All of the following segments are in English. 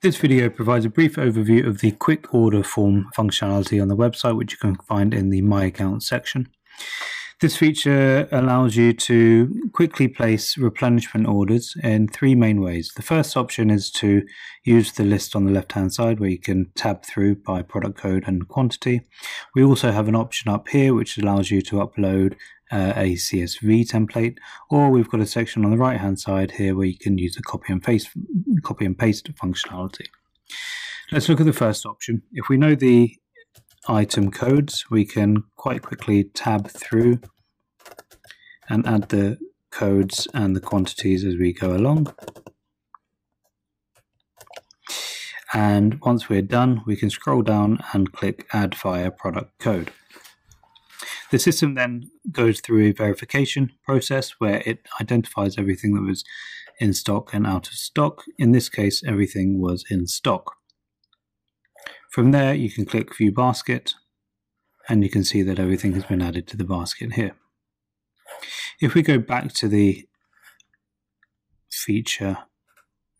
This video provides a brief overview of the quick order form functionality on the website, which you can find in the My Account section. This feature allows you to quickly place replenishment orders in three main ways. The first option is to use the list on the left-hand side where you can tab through by product code and quantity. We also have an option up here which allows you to upload a CSV template, or we've got a section on the right-hand side here where you can use the copy and paste functionality. Let's look at the first option. If we know the item codes, we can quite quickly tab through and add the codes and the quantities as we go along. And once we're done, we can scroll down and click Add via Product Code. The system then goes through a verification process where it identifies everything that was in stock and out of stock. In this case, everything was in stock. From there, you can click View Basket, and you can see that everything has been added to the basket here. If we go back to the feature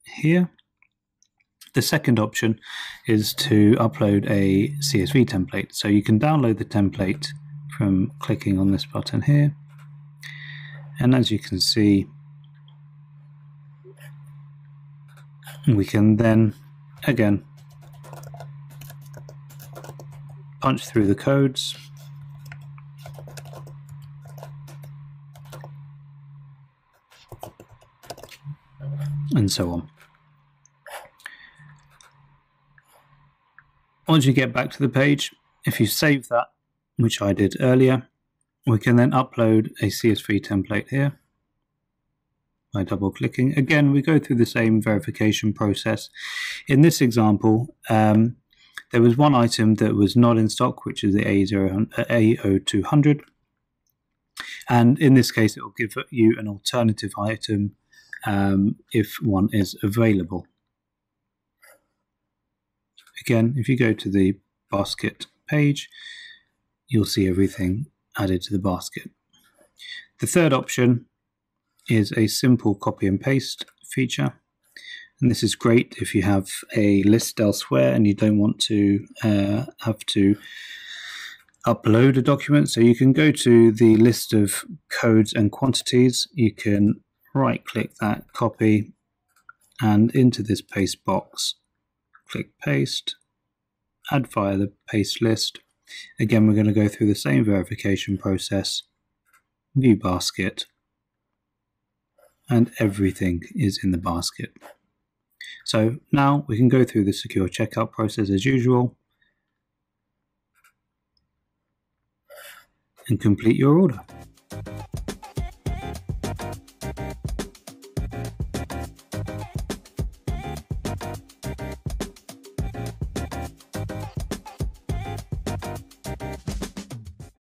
here, the second option is to upload a CSV template. So you can download the template from clicking on this button here. And as you can see, we can then, again, punch through the codes and so on. Once you get back to the page, if you save that, which I did earlier, we can then upload a CSV template here by double clicking. Again, we go through the same verification process. In this example, there was one item that was not in stock, which is the A0200. And in this case, it will give you an alternative item if one is available. Again, if you go to the basket page, you'll see everything added to the basket. The third option is a simple copy and paste feature. And this is great if you have a list elsewhere and you don't want to have to upload a document. So you can go to the list of codes and quantities. You can right click that, copy, and into this paste box, click paste, add via the paste list. Again, we're going to go through the same verification process, view basket, and everything is in the basket. So now we can go through the secure checkout process as usual and complete your order.